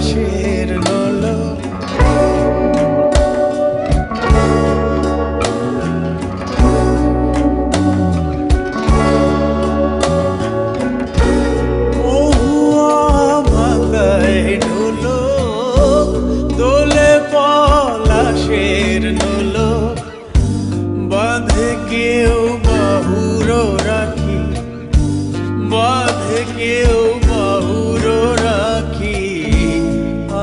পলাশের নলো কেউ বাহুরো রাখি বাঁধে কেউ বাহুরো রাখি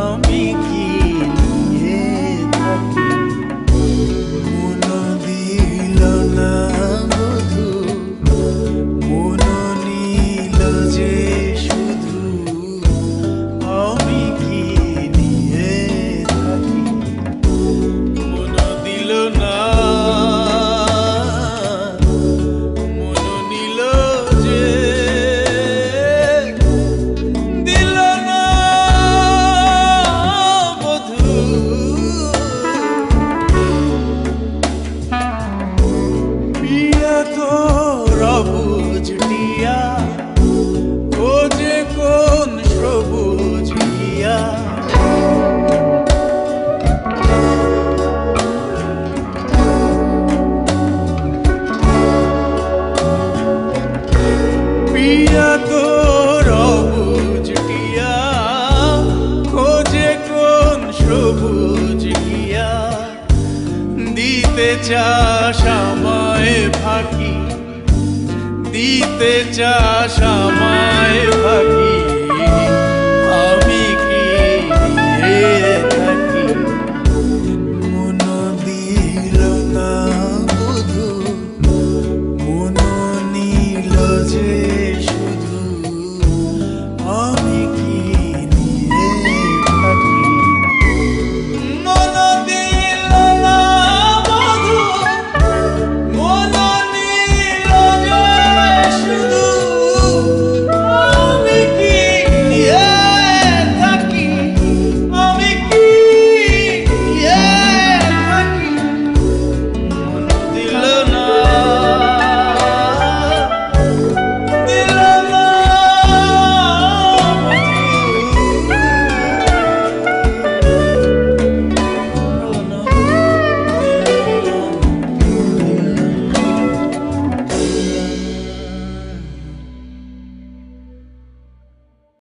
আমি কি নিয়ে থাকি মন দিল না বধু মন নীল যে শুধু আমি কি নিয়ে থাকি মন দিল না সবুজ টিয়া ও যে কোন সবুজ টিয়া পিয়া তো সবুজ টিয়া খোঁজে কোন সবুজ টিয়া দিতে চাস আমায় ফাঁকি দিতে চাস আমায় ফাঁকি